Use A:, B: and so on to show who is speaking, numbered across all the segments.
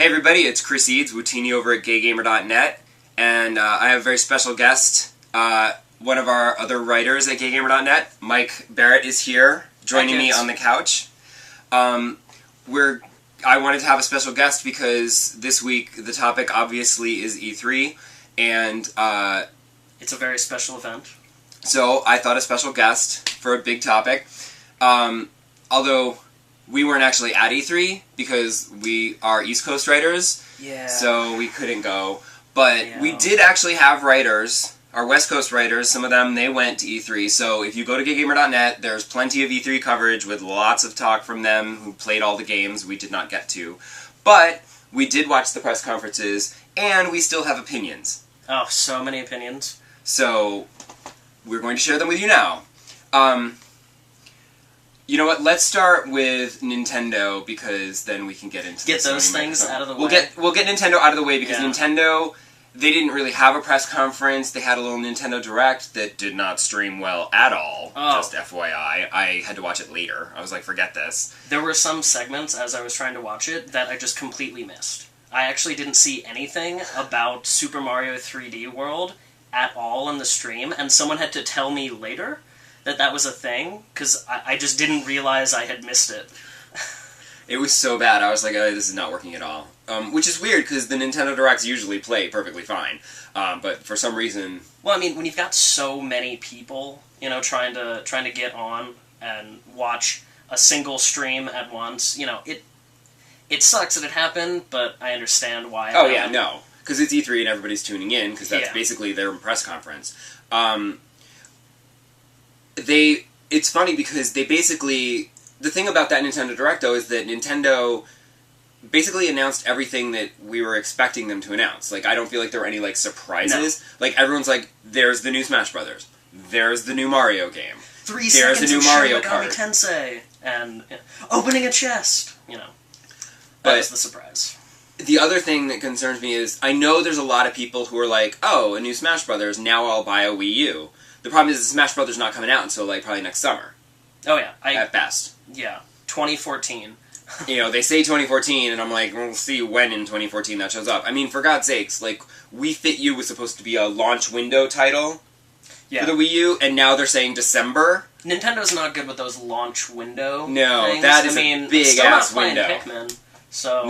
A: Hey everybody, it's Chris Eads, Wootini over at GayGamer.net, and I have a very special guest. One of our other writers at GayGamer.net, Mike Barrett, is here, joining me on the couch. I wanted to have a special guest because this week the topic obviously is E3, and
B: it's a very special event.
A: So I thought a special guest for a big topic. Although we weren't actually at E3 because we are East Coast writers, so we couldn't go. But we did actually have writers, our West Coast writers. Some of them, they went to E3. So if you go to GayGamer.net, there's plenty of E3 coverage with lots of talk from them who played all the games we did not get to. But we did watch the press conferences, and we still have opinions.
B: Oh, so many opinions.
A: So we're going to share them with you now. You know what? Let's start with Nintendo because then we can get into
B: those things out of the way.
A: We'll get Nintendo out of the way because Nintendo, they didn't really have a press conference. They had a little Nintendo Direct that did not stream well at all. Oh. Just FYI, I had to watch it later. I was like, forget this.
B: There were some segments as I was trying to watch it that I just completely missed. I actually didn't see anything about Super Mario 3D World at all in the stream, and someone had to tell me later that was a thing, because I just didn't realize I had missed it.
A: It was so bad, I was like, oh, this is not working at all. Which is weird, because the Nintendo Directs usually play perfectly fine. But for some reason...
B: Well, I mean, when you've got so many people, you know, trying to get on and watch a single stream at once, you know, it sucks that it happened, but I understand why.
A: Oh, yeah, no. Because it's E3 and everybody's tuning in, because that's basically their press conference. It's funny because they basically... The thing about that Nintendo Direct, though, is that Nintendo basically announced everything that we were expecting them to announce. Like, I don't feel like there were any, like, surprises. No. Like, everyone's like, there's the new Smash Brothers. There's the new Mario game.
B: 3 seconds the new Mario Kart. Tensei. And opening a chest. You know. That was the surprise.
A: The other thing that concerns me is, I know there's a lot of people who are like, oh, a new Smash Brothers, now I'll buy a Wii U. The problem is the Smash Brothers not coming out until, like, probably next summer.
B: Oh, yeah.
A: At best.
B: Yeah. 2014.
A: You know, they say 2014, and I'm like, we'll see when in 2014 that shows up. I mean, for God's sakes, like, Wii Fit U was supposed to be a launch window title for the Wii U, and now they're saying December.
B: Nintendo's not good with those launch window things.
A: That is a big-ass window.
B: Pikmin, so...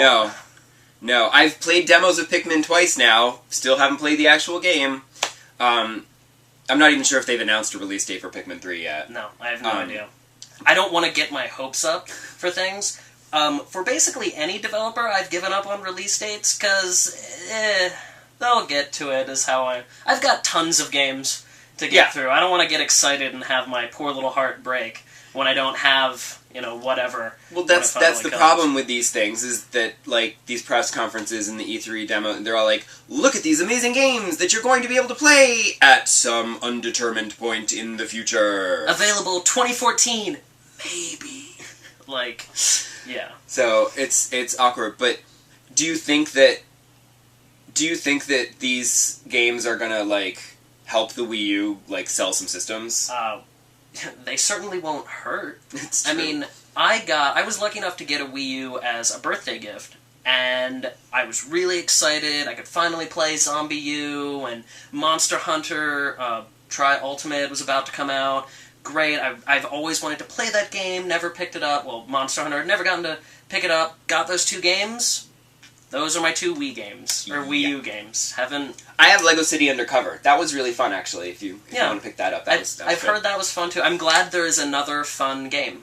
A: No, I've played demos of Pikmin twice now. Still haven't played the actual game. I'm not even sure if they've announced a release date for Pikmin 3 yet.
B: No, I have no idea. I don't want to get my hopes up for things. For basically any developer, I've given up on release dates, because they'll get to it, is how I've got tons of games to get through. I don't want to get excited and have my poor little heart break when I don't have, you know, whatever.
A: Well, that's the problem with these things, is that, like, these press conferences and the E3 demo, they're all like, look at these amazing games that you're going to be able to play at some undetermined point in the future.
B: Available 2014, maybe. Like, yeah.
A: So, it's awkward, but do you think that these games are gonna, like, help the Wii U, like, sell some systems?
B: They certainly won't hurt.
A: It's true.
B: I mean, I was lucky enough to get a Wii U as a birthday gift, and I was really excited. I could finally play Zombie U, and Monster Hunter Ultimate was about to come out. Great, I've always wanted to play that game, never picked it up. Well, Monster Hunter, never gotten to pick it up. Got those 2 games. Those are my 2 Wii games, or Wii U games.
A: I have Lego City Undercover. That was really fun, actually, if you want to pick that up.
B: I've heard that was fun, too. I'm glad there is another fun game.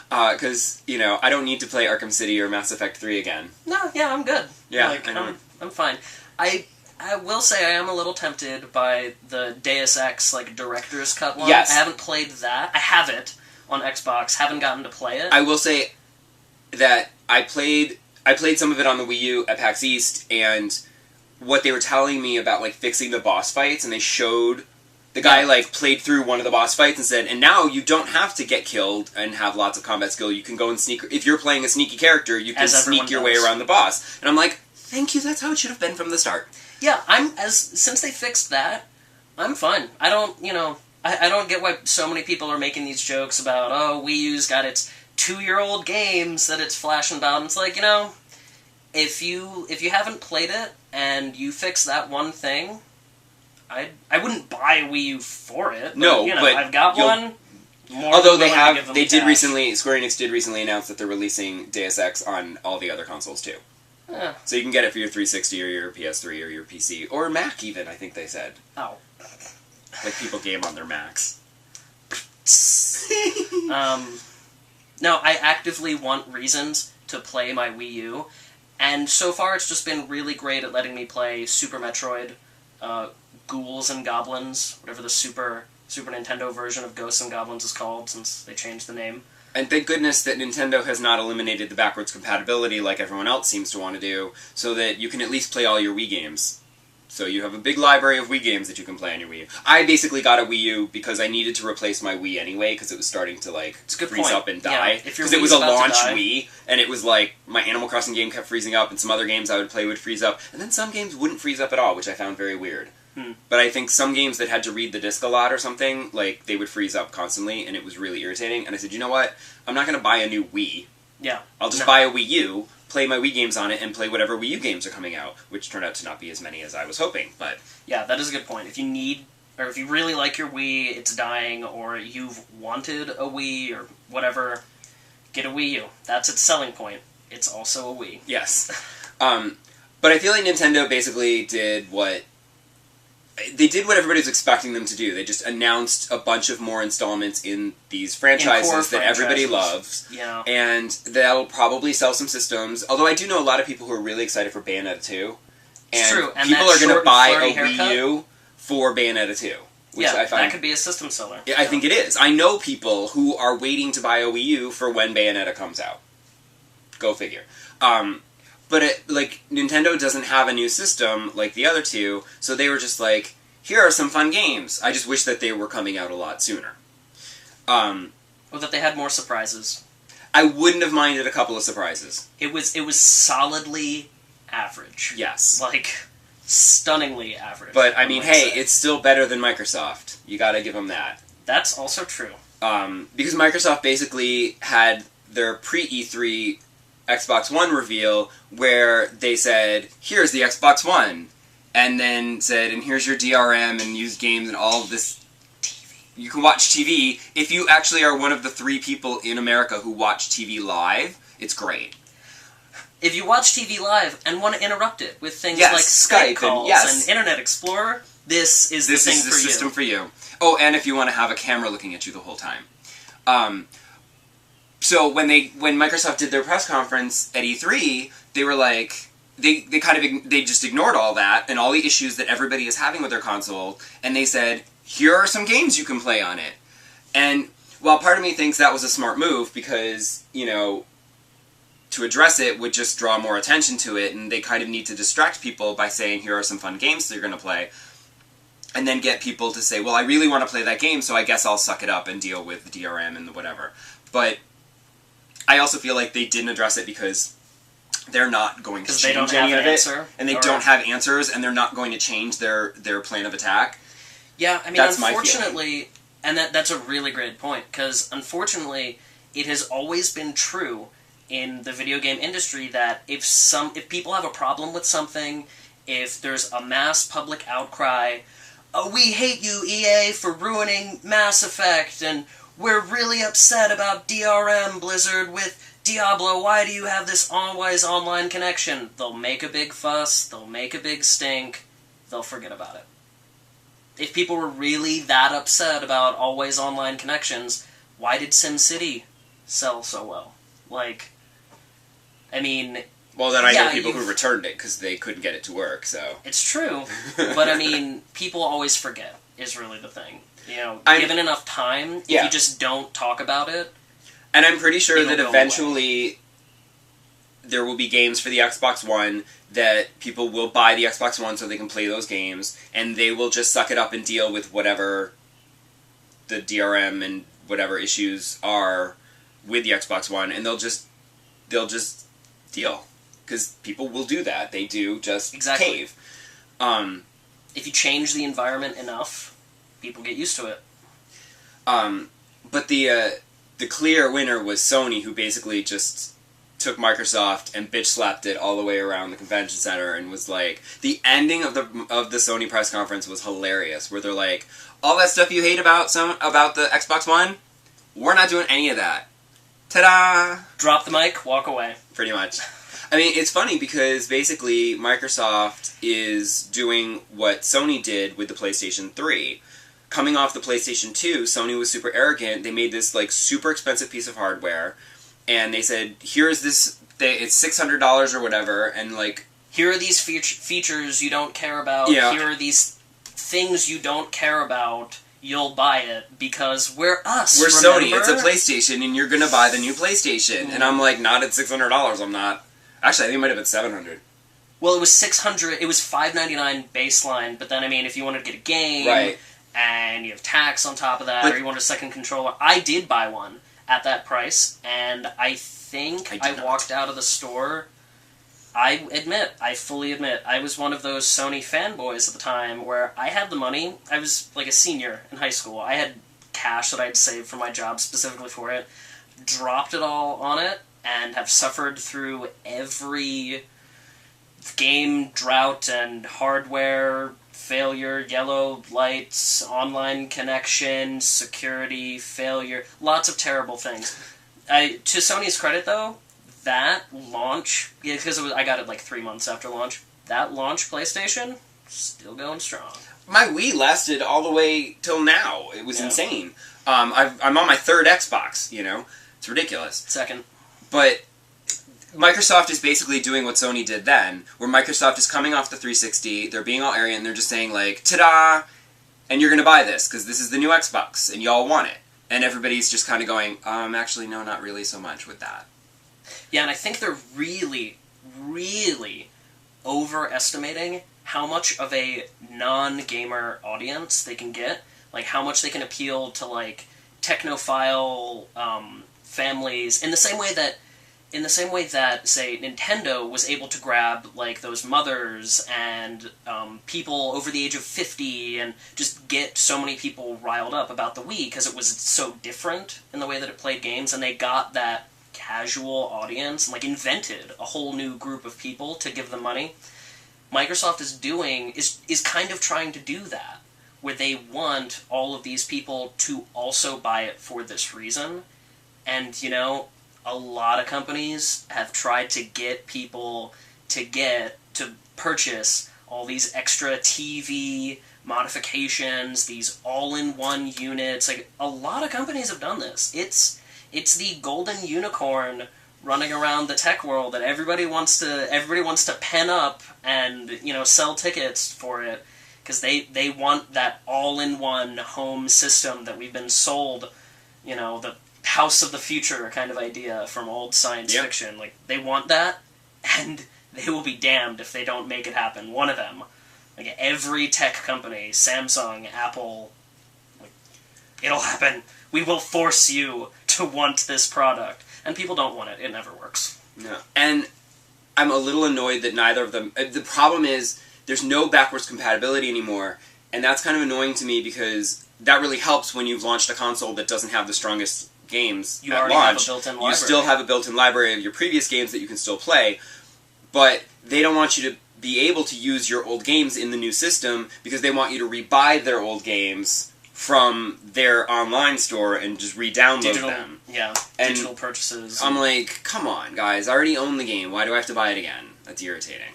A: Because, you know, I don't need to play Arkham City or Mass Effect 3 again.
B: No, yeah, I'm good.
A: Yeah,
B: like, I'm fine. I will say I am a little tempted by the Deus Ex, like, Director's Cut one.
A: Yes.
B: I haven't played that. I have it on Xbox, haven't gotten to play it.
A: I will say that I played some of it on the Wii U at PAX East, and what they were telling me about, like, fixing the boss fights, and they showed... The guy, like, played through one of the boss fights and said, and now you don't have to get killed and have lots of combat skill. You can go and sneak... If you're playing a sneaky character, you can sneak your way around the boss. And I'm like, thank you, that's how it should have been from the start.
B: Yeah, since they fixed that, I'm fine. I don't, you know... I don't get why so many people are making these jokes about, oh, Wii U's got its 2-year-old games that it's flashing about. And it's like, you know, if you haven't played it and you fix that one thing, I wouldn't buy a Wii U for it. But,
A: No,
B: you know,
A: but
B: I've got one.
A: Although they did recently, Square Enix did recently announce that they're releasing Deus Ex on all the other consoles too.
B: Yeah.
A: So you can get it for your 360 or your PS3 or your PC or Mac even. I think they said.
B: Oh.
A: Like people game on their Macs.
B: No, I actively want reasons to play my Wii U, and so far it's just been really great at letting me play Super Metroid, Ghouls and Goblins, whatever the Super Nintendo version of Ghosts and Goblins is called, since they changed the name.
A: And thank goodness that Nintendo has not eliminated the backwards compatibility like everyone else seems to want to do, so that you can at least play all your Wii games. So you have a big library of Wii games that you can play on your Wii U. I basically got a Wii U because I needed to replace my Wii anyway, because it was starting to, like, freeze up and die. Because it was a launch Wii, and it was like, my Animal Crossing game kept freezing up, and some other games I would play would freeze up, and then some games wouldn't freeze up at all, which I found very weird. But I think some games that had to read the disc a lot or something, like, they would freeze up constantly, and it was really irritating, and I said, you know what? I'm not going to buy a new Wii.
B: Yeah.
A: I'll just buy a Wii U, play my Wii games on it, and play whatever Wii U games are coming out, which turned out to not be as many as I was hoping, but...
B: Yeah, that is a good point. If you need, or if you really like your Wii, it's dying, or you've wanted a Wii, or whatever, get a Wii U. That's its selling point. It's also a Wii.
A: Yes. But I feel like Nintendo basically did what... They did what everybody was expecting them to do. They just announced a bunch of more installments in these franchises that everybody loves.
B: Yeah.
A: And that'll probably sell some systems. Although I do know a lot of people who are really excited for Bayonetta 2.
B: It's true. And
A: people are going to buy a
B: haircut?
A: Wii U for Bayonetta 2. Which
B: yeah,
A: I find,
B: that could be a system seller.
A: I think it is. I know people who are waiting to buy a Wii U for when Bayonetta comes out. Go figure. But Nintendo doesn't have a new system like the other two, so they were just like, here are some fun games. I just wish that they were coming out a lot sooner.
B: Or that they had more surprises.
A: I wouldn't have minded a couple of surprises.
B: It was solidly average.
A: Yes.
B: Like, stunningly average.
A: But, I mean, hey, it's still better than Microsoft. You gotta give them that.
B: That's also true.
A: Because Microsoft basically had their pre-E3 Xbox One reveal where they said, here's the Xbox One, and then said, and here's your DRM and used games and all of this TV. You can watch TV. If you actually are one of the 3 people in America who watch TV live, it's great.
B: If you watch TV live and want to interrupt it with things like Skype calls and Internet Explorer, this is the
A: system for you. Oh, and if you want to have a camera looking at you the whole time. So when Microsoft did their press conference at E3, they were like, they just ignored all that and all the issues that everybody is having with their console, and they said, here are some games you can play on it. And while part of me thinks that was a smart move because, you know, to address it would just draw more attention to it, and they kind of need to distract people by saying, here are some fun games that you're going to play, and then get people to say, well, I really want to play that game, so I guess I'll suck it up and deal with the DRM and the whatever. But I also feel like they didn't address it because they're not going to change any of it, and they don't have answers, and they're not going to change their plan of attack.
B: Yeah, I mean, unfortunately, and that's a really great point, because unfortunately, it has always been true in the video game industry that if people have a problem with something, if there's a mass public outcry, oh, we hate you, EA, for ruining Mass Effect, and we're really upset about DRM, Blizzard, with Diablo, why do you have this always online connection? They'll make a big fuss, they'll make a big stink, they'll forget about it. If people were really that upset about always online connections, why did SimCity sell so well? Like, I mean...
A: Well, then I know people who returned it because they couldn't get it to work, so...
B: It's true, but I mean, people always forget, is really the thing. You know, given enough time, if you just don't talk about it...
A: And I'm pretty sure that eventually there will be games for the Xbox One that people will buy the Xbox One so they can play those games, and they will just suck it up and deal with whatever the DRM and whatever issues are with the Xbox One, and they'll just deal. Because people will do that. They do just cave.
B: If you change the environment enough, people get used to it.
A: But the clear winner was Sony, who basically just took Microsoft and bitch slapped it all the way around the convention center and was like, the ending of the Sony press conference was hilarious, where they're like, all that stuff you hate about the Xbox One, we're not doing any of that. Ta-da!
B: Drop the mic, walk away.
A: Pretty much. I mean, it's funny because basically Microsoft is doing what Sony did with the PlayStation 3. Coming off the PlayStation 2, Sony was super arrogant. They made this like super expensive piece of hardware, and they said, "Here's this. It's $600 or whatever," and like,
B: here are these features you don't care about.
A: Yeah.
B: Here are these things you don't care about. You'll buy it because we're us.
A: We're
B: remember?
A: Sony. It's a PlayStation, and you're gonna buy the new PlayStation. And I'm like, not at $600. I'm not. Actually, I think it might have been $700.
B: Well, it was $600. It was $599 baseline. But then, I mean, if you wanted to get a game,
A: right,
B: and you have tax on top of that, or you want a second controller, I did buy one at that price, and I think I walked out of the store. I fully admit, I was one of those Sony fanboys at the time where I had the money. I was like a senior in high school. I had cash that I'd saved for my job specifically for it, dropped it all on it, and have suffered through every game drought and hardware failure, yellow lights, online connection, security failure, lots of terrible things. To Sony's credit, though, that launch, because I got it like 3 months after launch, that launch PlayStation, still going strong.
A: My Wii lasted all the way till now. It was insane. I'm on my third Xbox, you know? It's ridiculous.
B: Second.
A: But Microsoft is basically doing what Sony did then, where Microsoft is coming off the 360, they're being all arrogant, and they're just saying like, ta-da! And you're gonna buy this, because this is the new Xbox, and y'all want it. And everybody's just kind of going, actually, no, not really so much with that.
B: Yeah, and I think they're really, really overestimating how much of a non-gamer audience they can get. Like, how much they can appeal to, like, technophile families, in the same way that, say, Nintendo was able to grab, like, those mothers and people over the age of 50 and just get so many people riled up about the Wii because it was so different in the way that it played games, and they got that casual audience and, like, invented a whole new group of people to give them money. Microsoft is kind of trying to do that, where they want all of these people to also buy it for this reason. And, you know, a lot of companies have tried to get people to purchase all these extra TV modifications, these all-in-one units. Like, a lot of companies have done this. It's the golden unicorn running around the tech world that everybody wants to pen up and, you know, sell tickets for it, because they want that all-in-one home system that we've been sold, you know, the house of the future kind of idea from old science fiction. Like, they want that, and they will be damned if they don't make it happen. One of them, like every tech company, Samsung, Apple, like, it'll happen. We will force you to want this product. And people don't want it. It never works.
A: No. And I'm a little annoyed that neither of them... The problem is, there's no backwards compatibility anymore, and that's kind of annoying to me because that really helps when you've launched a console that doesn't have the strongest games
B: you
A: at
B: already
A: launch.
B: Have a built-in library.
A: You still have a built-in library of your previous games that you can still play, but they don't want you to be able to use your old games in the new system because they want you to rebuy their old games from their online store and just re-download them.
B: Yeah,
A: and
B: digital purchases.
A: I'm like, come on, guys, I already own the game. Why do I have to buy it again? That's irritating.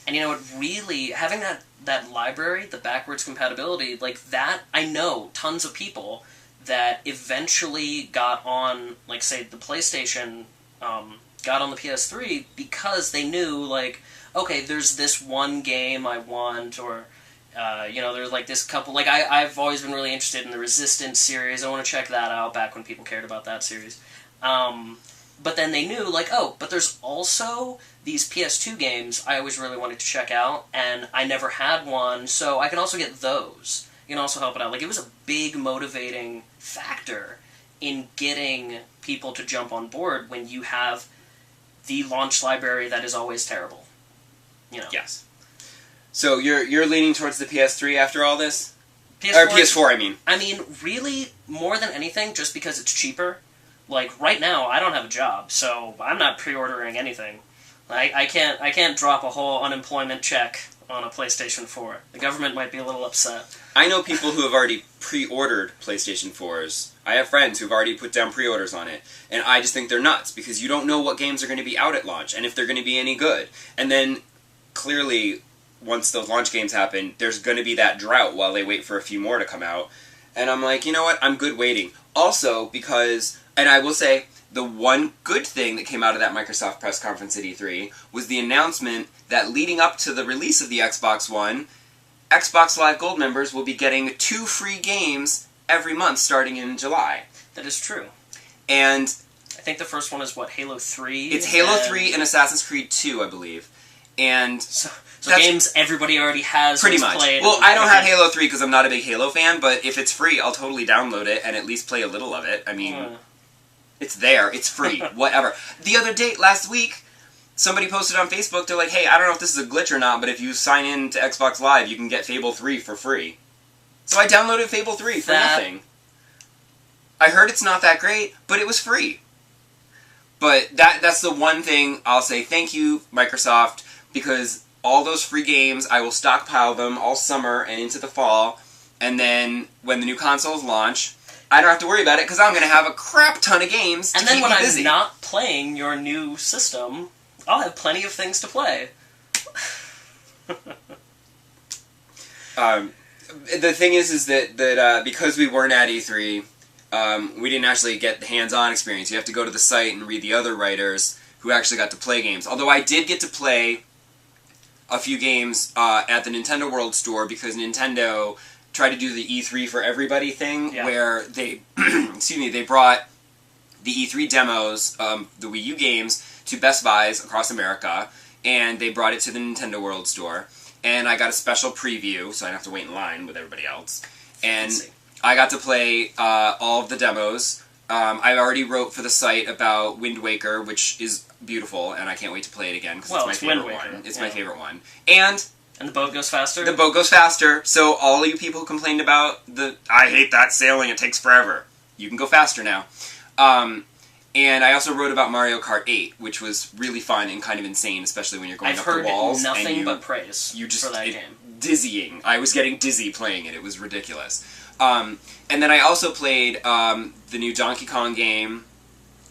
B: And you know, it really, having that library, the backwards compatibility, like that, I know tons of people that eventually got on, like, say, the PlayStation, got on the PS3 because they knew, like, okay, there's this one game I want, or... you know, there's like this couple, like I've always been really interested in the Resistance series. I want to check that out back when people cared about that series. But then they knew, like, oh, but there's also these PS2 games I always really wanted to check out, and I never had one, so I can also get those. You can also help it out. Like, it was a big motivating factor in getting people to jump on board when you have the launch library that is always terrible. You know.
A: Yes. So you're leaning towards the PS3 after all this?
B: PS4,
A: or PS4, I mean.
B: I mean, really, more than anything, just because it's cheaper. Like, right now, I don't have a job, so I'm not pre-ordering anything. I can't drop a whole unemployment check on a PlayStation 4. The government might be a little upset.
A: I know people who have already pre-ordered PlayStation 4s. I have friends who've already put down pre-orders on it. And I just think they're nuts, because you don't know what games are going to be out at launch, and if they're going to be any good. And then, clearly, once those launch games happen, there's going to be that drought while they wait for a few more to come out. And I'm like, you know what, I'm good waiting. Also, because, and I will say, the one good thing that came out of that Microsoft press conference at E3 was the announcement that leading up to the release of the Xbox One, Xbox Live Gold members will be getting 2 free games every month starting in July.
B: That is true.
A: And
B: I think the first one is, what, Halo 3?
A: It's Halo 3 and Assassin's Creed 2, I believe. And
B: so games everybody already has
A: pretty much.
B: Played.
A: Well, I don't have Halo 3 because I'm not a big Halo fan, but if it's free, I'll totally download it and at least play a little of it. I mean, it's there. It's free. Whatever. The other day, last week, somebody posted on Facebook, they're like, hey, I don't know if this is a glitch or not, but if you sign in to Xbox Live, you can get Fable 3 for free. So I downloaded Fable 3 for nothing. I heard it's not that great, but it was free. But that's the one thing I'll say thank you, Microsoft, because all those free games, I will stockpile them all summer and into the fall, and then when the new consoles launch, I don't have to worry about it because I'm going to have a crap ton of games to keep me busy.
B: And then when I'm not playing your new system, I'll have plenty of things to play.
A: The thing is that because we weren't at E3, we didn't actually get the hands-on experience. You have to go to the site and read the other writers who actually got to play games. Although I did get to play a few games at the Nintendo World Store because Nintendo tried to do the E3 for everybody thing, where they, excuse me, they brought the E3 demos, the Wii U games, to Best Buys across America, and they brought it to the Nintendo World Store. And I got a special preview, so I didn't have to wait in line with everybody else. And I got to play all of the demos. I already wrote for the site about Wind Waker, which is beautiful, and I can't wait to play it again, because it's my favorite one. It's my favorite one. And
B: the boat goes faster?
A: The boat goes faster, so all you people who complained about I hate that sailing, it takes forever, you can go faster now. And I also wrote about Mario Kart 8, which was really fun and kind of insane, especially when you're going up the walls.
B: I've heard nothing but praise for that game.
A: Dizzying. I was getting dizzy playing it. It was ridiculous. And then I also played the new Donkey Kong game,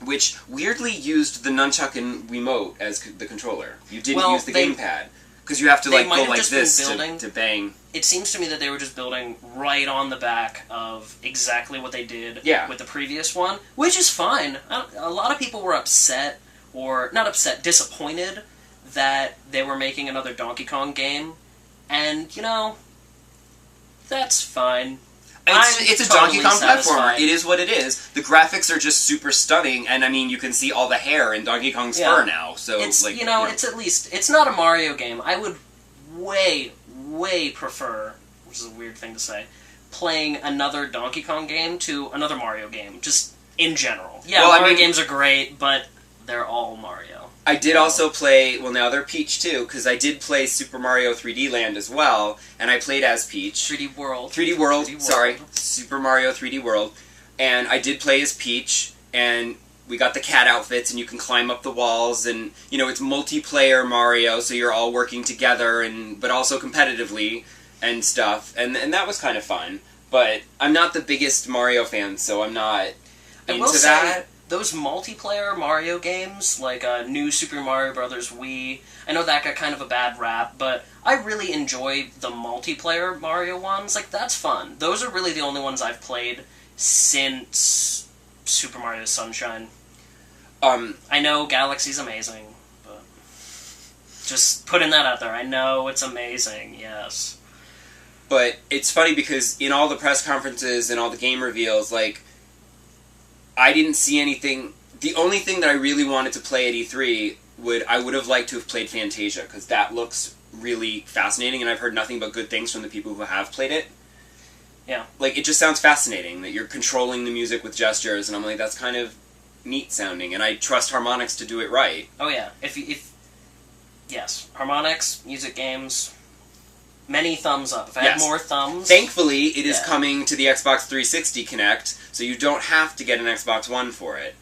A: which weirdly used the nunchuck and Wiimote as the controller. You didn't use the gamepad. Because you have to go like this to bang.
B: It seems to me that they were just building right on the back of exactly what they did with the previous one, which is fine. A lot of people were upset, or not upset, disappointed that they were making another Donkey Kong game, and, you know, that's fine.
A: It's a Donkey Kong platformer. It is what it is. The graphics are just super stunning, and I mean, you can see all the hair in Donkey Kong's fur now. So
B: it's it's at least it's not a Mario game. I would way prefer, which is a weird thing to say, playing another Donkey Kong game to another Mario game, just in general. Yeah, Mario games are great, but they're all Mario.
A: I did also play, well now they're Peach too, because I did play Super Mario 3D Land as well, and I played as Peach.
B: 3D World.
A: 3D World, sorry. Super Mario 3D World. And I did play as Peach, and we got the cat outfits, and you can climb up the walls, and, you know, it's multiplayer Mario, so you're all working together, but also competitively, and stuff. And that was kind of fun. But I'm not the biggest Mario fan, so I'm not into that.
B: Those multiplayer Mario games, like New Super Mario Bros. Wii, I know that got kind of a bad rap, but I really enjoy the multiplayer Mario ones. Like, that's fun. Those are really the only ones I've played since Super Mario Sunshine. I know Galaxy's amazing, but just putting that out there. I know it's amazing, yes.
A: But it's funny because in all the press conferences and all the game reveals, like, I didn't see anything. The only thing that I really wanted to play at E3 I would have liked to have played Fantasia, because that looks really fascinating, and I've heard nothing but good things from the people who have played it.
B: Yeah. Like,
A: it just sounds fascinating, that you're controlling the music with gestures, and I'm like, that's kind of neat sounding, and I trust Harmonix to do it right.
B: Oh yeah. Yes. Harmonix, music games, many thumbs up. If I had more thumbs...
A: Thankfully, it is coming to the Xbox 360 Connect, so you don't have to get an Xbox One for it.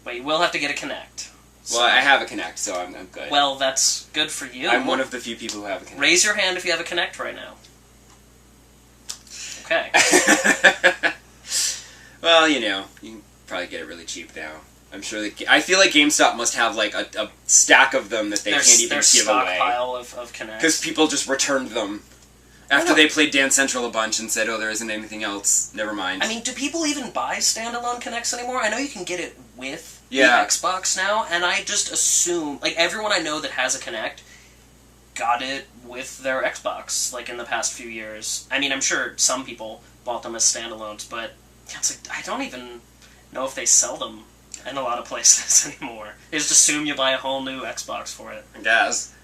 B: But you will have to get a Kinect.
A: Well, I have a Kinect, so I'm good.
B: Well, that's good for you.
A: I'm one of the few people who have a Kinect.
B: Raise your hand if you have a Kinect right now. Okay.
A: Well, you can probably get it really cheap now. I'm sure I feel like GameStop must have like a stack of them that they can't even give away.
B: Stockpile of Kinects.
A: Because people just returned them after they played Dance Central a bunch and said, "Oh, there isn't anything else. Never mind."
B: I mean, do people even buy standalone Kinects anymore? I know you can get it with the
A: Yeah.
B: Xbox now, and I just assume like everyone I know that has a Kinect got it with their Xbox. Like in the past few years. I mean, I'm sure some people bought them as standalones, but it's like I don't even know if they sell them in a lot of places anymore. They just assume you buy a whole new Xbox for it.
A: I guess.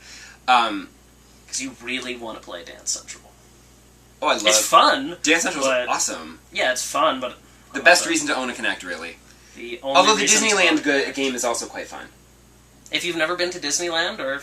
B: Because you really want to play Dance Central.
A: Oh, I love
B: It's fun.
A: Dance Central is awesome.
B: Yeah, it's fun, but
A: The best reason to own a Kinect, really.
B: Although
A: the Disneyland game is also quite fun.
B: If you've never been to Disneyland, or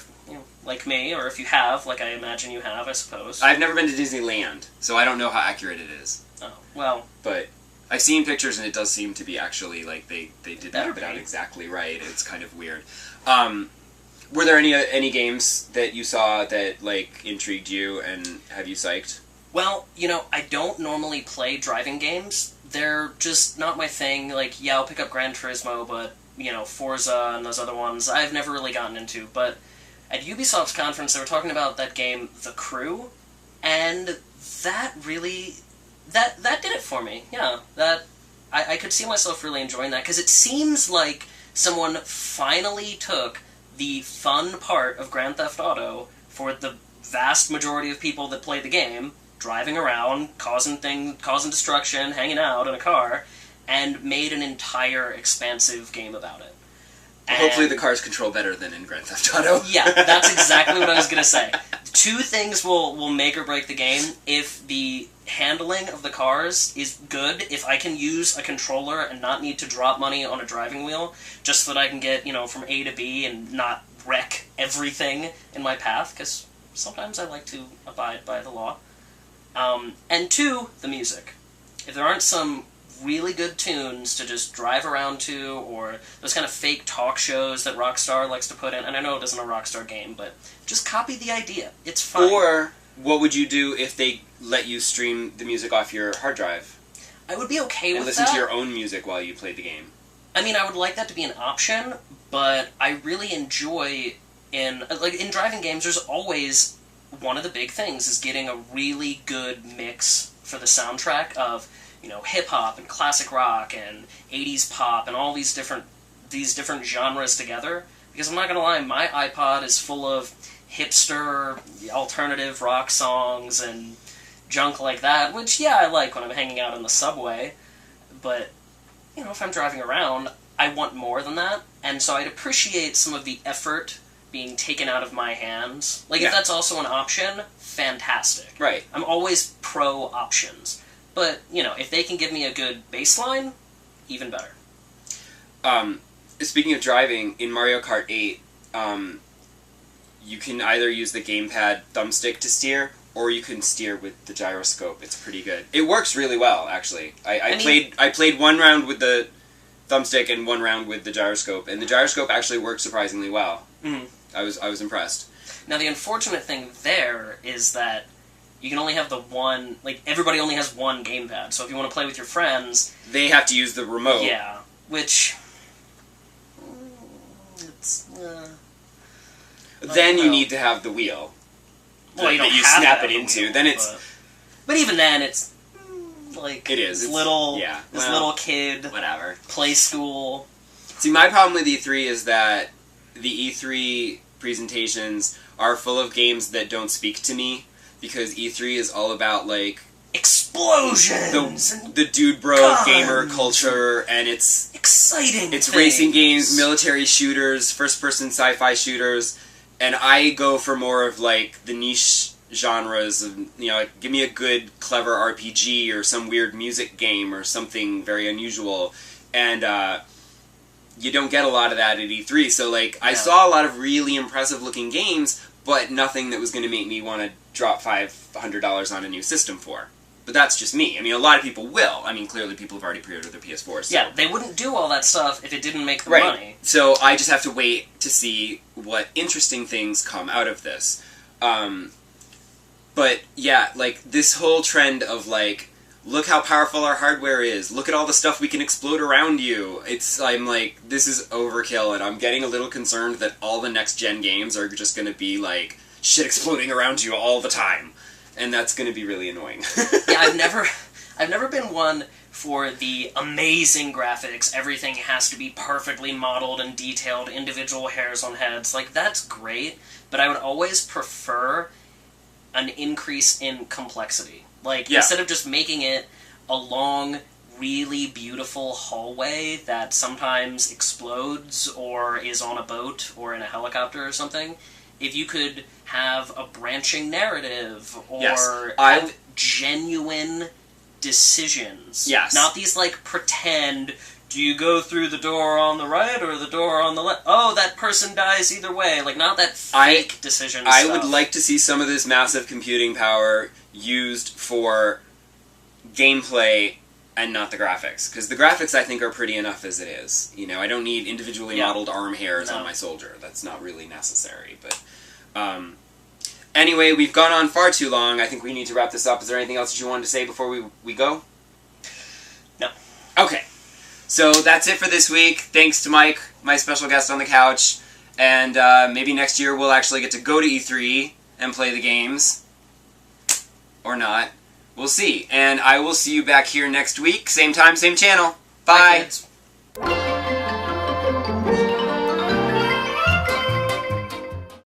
B: like me, or if you have, like I imagine you have, I suppose.
A: I've never been to Disneyland, so I don't know how accurate it is.
B: Oh, well.
A: But I've seen pictures, and it does seem to be actually, like, they did map it out
B: be.
A: exactly right. It's kind of weird. Were there any games that you saw that, like, intrigued you, and have you psyched?
B: Well, I don't normally play driving games. They're just not my thing. Like, yeah, I'll pick up Gran Turismo, but, Forza and those other ones, I've never really gotten into. But at Ubisoft's conference, they were talking about that game, The Crew, and that really... That did it for me, yeah. I could see myself really enjoying that, because it seems like someone finally took the fun part of Grand Theft Auto for the vast majority of people that play the game, driving around, causing destruction, hanging out in a car, and made an entire expansive game about it.
A: Well, hopefully the cars control better than in Grand Theft Auto.
B: Yeah, that's exactly what I was going to say. Two things will make or break the game. If the handling of the cars is good, if I can use a controller and not need to drop money on a driving wheel, just so that I can get, from A to B and not wreck everything in my path, because sometimes I like to abide by the law. And two, the music. If there aren't some really good tunes to just drive around to, or those kind of fake talk shows that Rockstar likes to put in, and I know it isn't a Rockstar game, but just copy the idea. It's fine.
A: Or, what would you do if they let you stream the music off your hard drive?
B: I would be okay with that.
A: And listen to your own music while you played the game.
B: I mean, I would like that to be an option, but I really enjoy in driving games, there's always one of the big things is getting a really good mix for the soundtrack of hip-hop and classic rock and 80s pop and all these different genres together. Because I'm not going to lie, my iPod is full of hipster, alternative rock songs and junk like that, which, yeah, I like when I'm hanging out in the subway. But, if I'm driving around, I want more than that. And so I'd appreciate some of the effort being taken out of my hands. Like, if that's also an option, fantastic.
A: Right.
B: I'm always pro options. But, if they can give me a good baseline, even better.
A: Speaking of driving, in Mario Kart 8, you can either use the gamepad thumbstick to steer, or you can steer with the gyroscope. It's pretty good. It works really well, actually. I played one round with the thumbstick and one round with the gyroscope, and the gyroscope actually worked surprisingly well.
B: Mm-hmm.
A: I was impressed.
B: Now, the unfortunate thing there is that you can only have the one, everybody only has one gamepad, so if you want to play with your friends...
A: They have to use the remote.
B: Yeah, which...
A: Then you need to have the wheel.
B: Well, you don't
A: that you
B: have
A: snap
B: to
A: it
B: have
A: into.
B: the wheel,
A: Then it's...
B: But even then, it's...
A: It is.
B: This little kid...
A: Whatever.
B: Play school...
A: See, my problem with E3 is that the E3 presentations are full of games that don't speak to me, because E3 is all about,
B: explosions!
A: The dude bro gamer culture, and it's...
B: exciting
A: It's
B: things.
A: Racing games, military shooters, first-person sci-fi shooters, and I go for more of, the niche genres of, give me a good, clever RPG, or some weird music game, or something very unusual, and, you don't get a lot of that at E3, so, I saw a lot of really impressive-looking games, but nothing that was going to make me want to drop $500 on a new system for. But that's just me. I mean, a lot of people will. I mean, clearly people have already pre-ordered their PS4. So.
B: Yeah, they wouldn't do all that stuff if it didn't make the
A: right.
B: money.
A: So I just have to wait to see what interesting things come out of this. But yeah, like this whole trend of like, look how powerful our hardware is. Look at all the stuff we can explode around you. I'm like, this is overkill, and I'm getting a little concerned that all the next-gen games are just going to be like shit exploding around you all the time, and that's going to be really annoying.
B: Yeah, I've never been one for the amazing graphics. Everything has to be perfectly modeled and detailed, individual hairs on heads. Like, that's great, but I would always prefer an increase in complexity. Like, instead of just making it a long, really beautiful hallway that sometimes explodes or is on a boat or in a helicopter or something, if you could have a branching narrative or have genuine decisions.
A: Yes.
B: Not these, like, pretend, do you go through the door on the right or the door on the left? Oh, that person dies either way. Like, not that fake decision stuff.
A: I would like to see some of this massive computing power used for gameplay and not the graphics. Because the graphics, I think, are pretty enough as it is. You know, I don't need individually modeled arm hairs on my soldier. That's not really necessary. But anyway, we've gone on far too long. I think we need to wrap this up. Is there anything else that you wanted to say before we go?
B: No.
A: Okay. So that's it for this week. Thanks to Mike, my special guest on the couch. And maybe next year we'll actually get to go to E3 and play the games. Or not. We'll see. And I will see you back here next week. Same time, same channel. Bye.
B: Bye, kids.